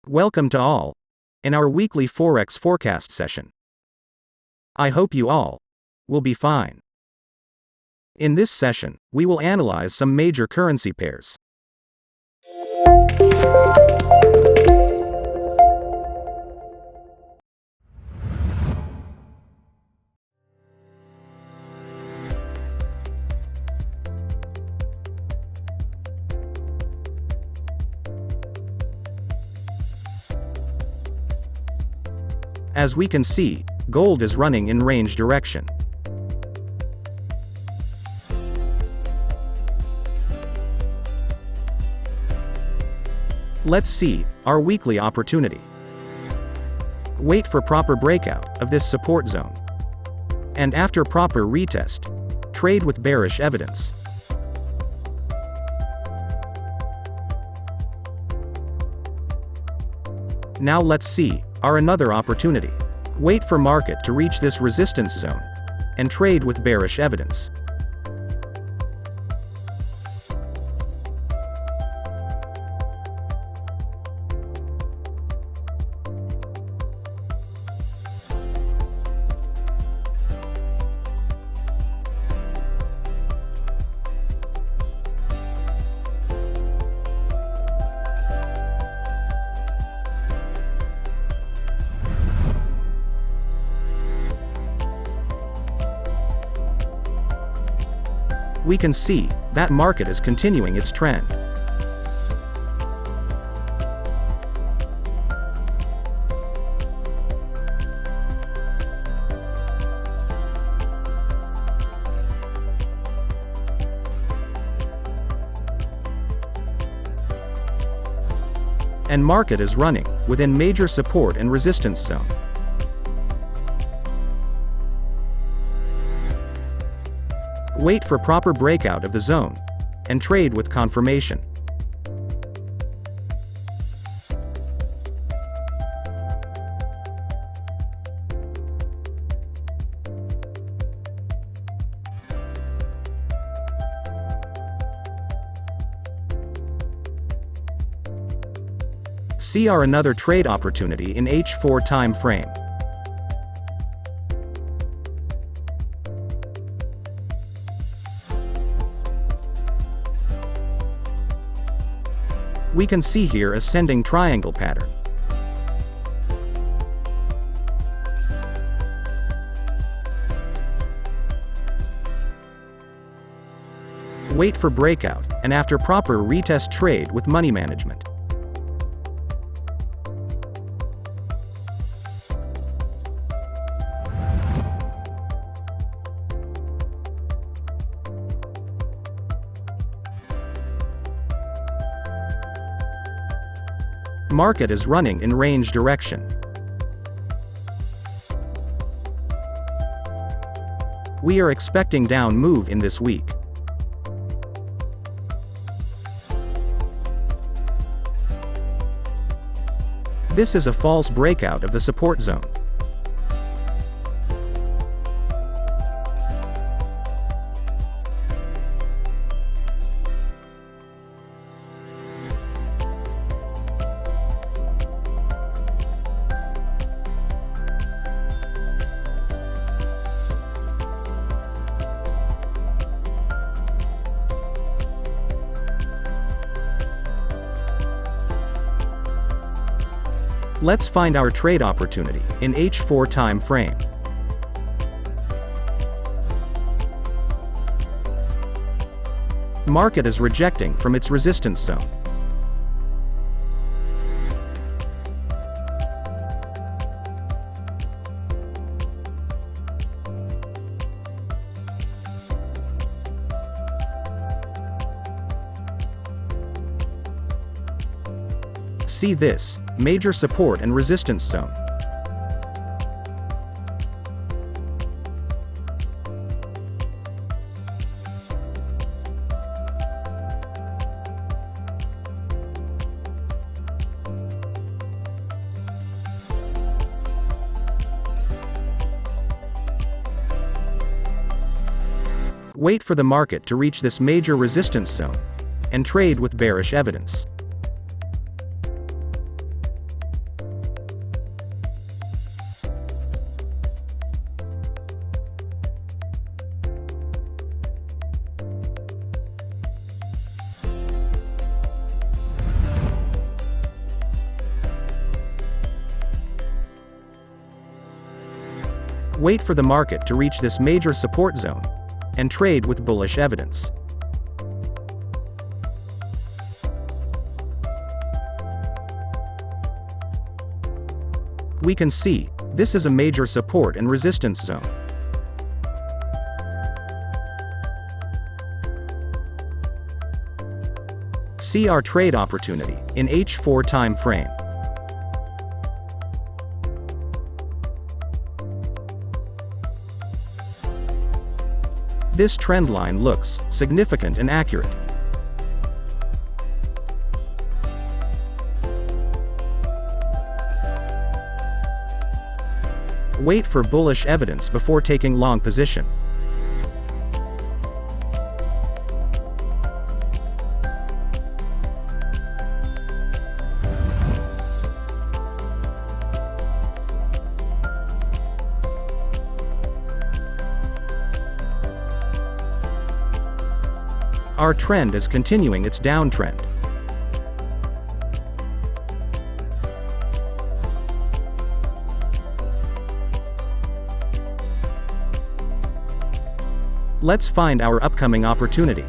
Welcome to all in our weekly Forex forecast session. I hope you all will be fine. In this session, we will analyze some major currency pairs. As we can see, gold is running in range direction. Let's see our weekly opportunity. Wait for proper breakout of this support zone. And after proper retest, trade with bearish evidence. Now let's see our another opportunity. Wait for market to reach this resistance zone and trade with bearish evidence. We can see that market is continuing its trend. And market is running within major support and resistance zone. Wait for proper breakout of the zone and trade with confirmation. See our another trade opportunity in H4 time frame. We can see here ascending triangle pattern. Wait for breakout, and after proper retest trade with money management. Market is running in range direction. We are expecting down move in this week. This is a false breakout of the support zone. Let's find our trade opportunity in H4 time frame. Market is rejecting from its resistance zone. See this major support and resistance zone. Wait for the market to reach this major resistance zone and trade with bearish evidence. Wait for the market to reach this major support zone, and trade with bullish evidence. We can see, this is a major support and resistance zone. See our trade opportunity in H4 time frame. This trend line looks significant and accurate. Wait for bullish evidence before taking long position. Our trend is continuing its downtrend. Let's find our upcoming opportunity.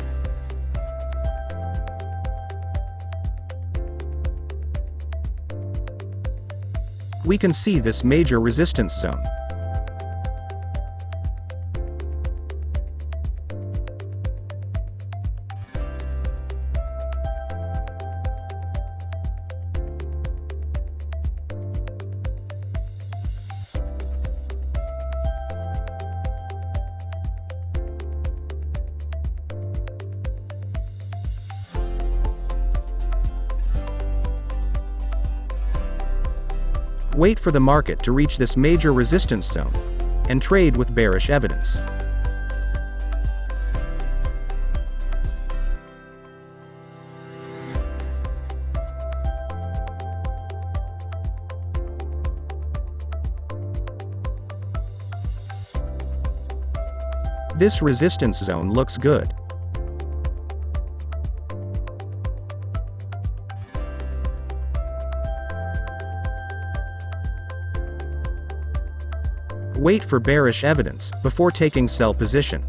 We can see this major resistance zone. Wait for the market to reach this major resistance zone, and trade with bearish evidence. This resistance zone looks good. Wait for bearish evidence before taking sell position.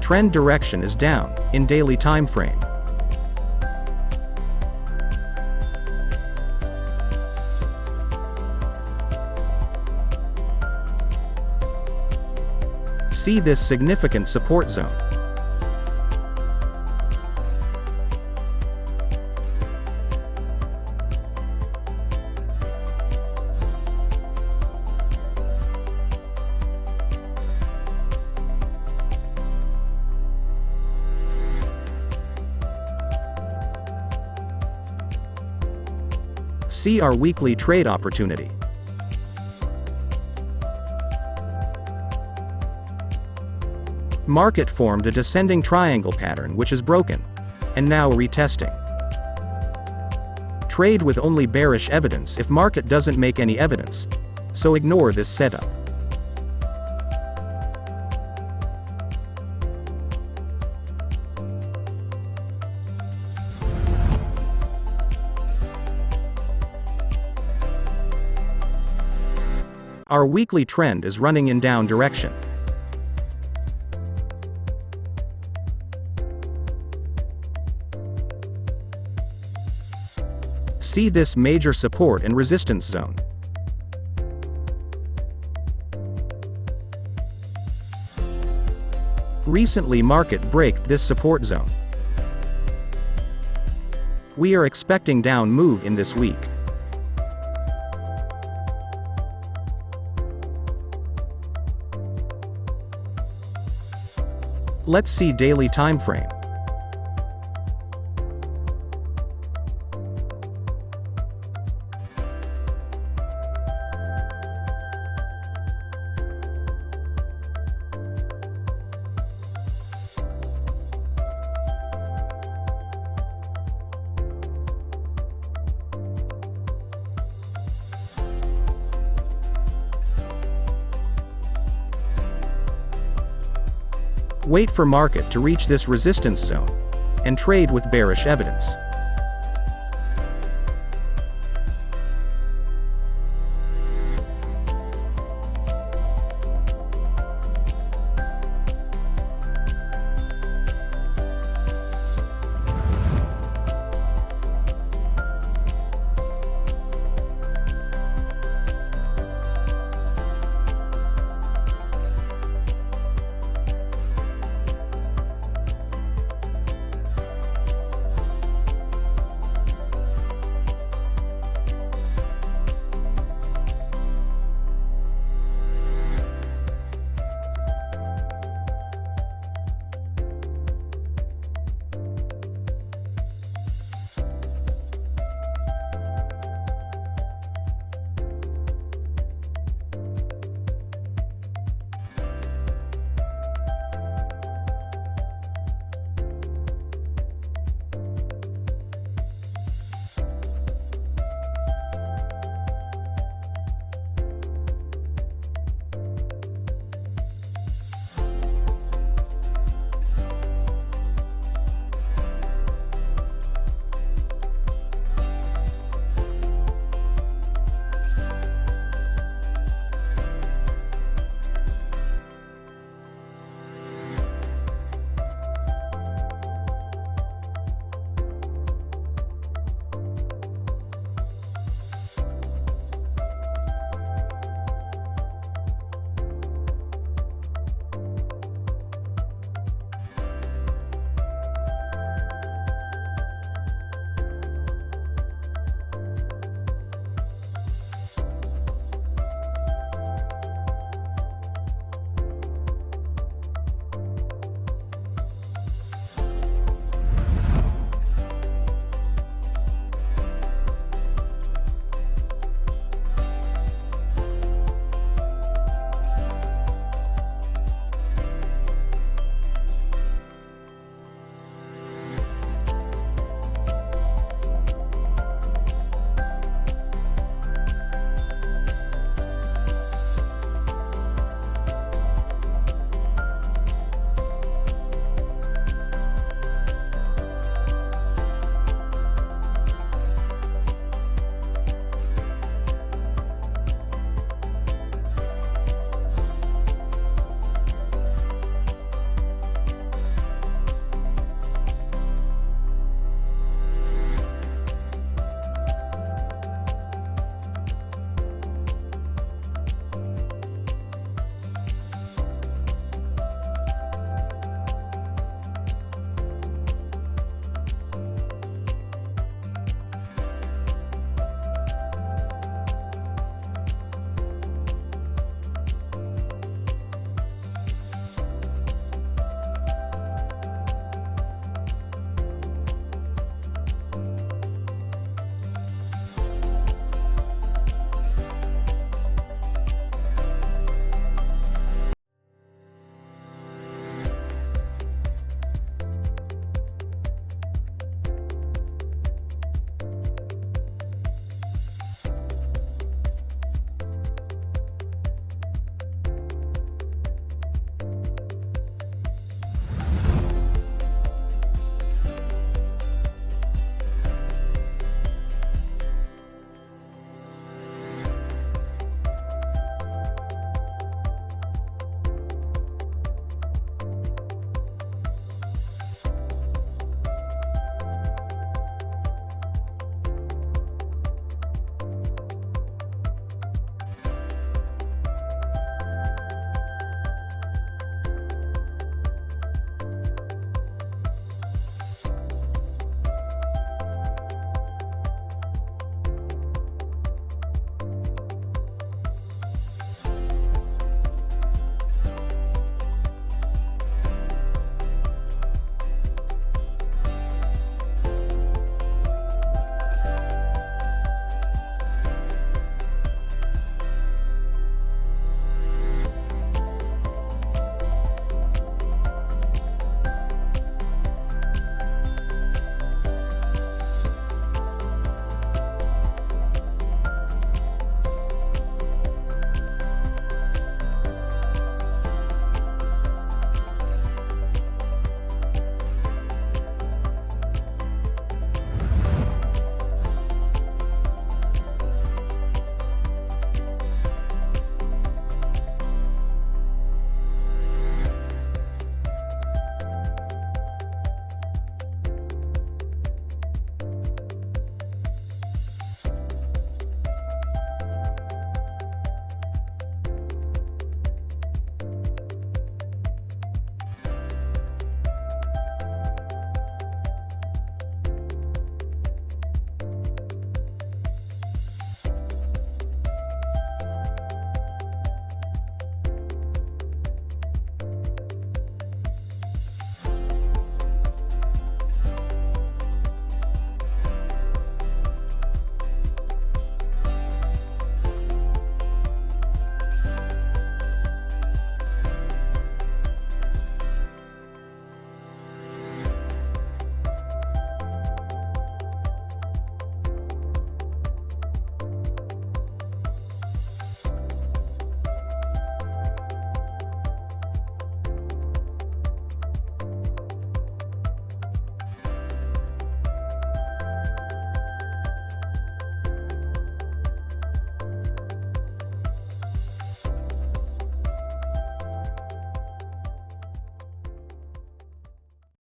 Trend direction is down in daily time frame. See this significant support zone. See our weekly trade opportunity. Market formed a descending triangle pattern which is broken, and now retesting. Trade with only bearish evidence if market doesn't make any evidence, so ignore this setup. Our weekly trend is running in down direction. See this major support and resistance zone. Recently market braked this support zone. We are expecting down move in this week. Let's see daily time frame. Wait for market to reach this resistance zone and trade with bearish evidence.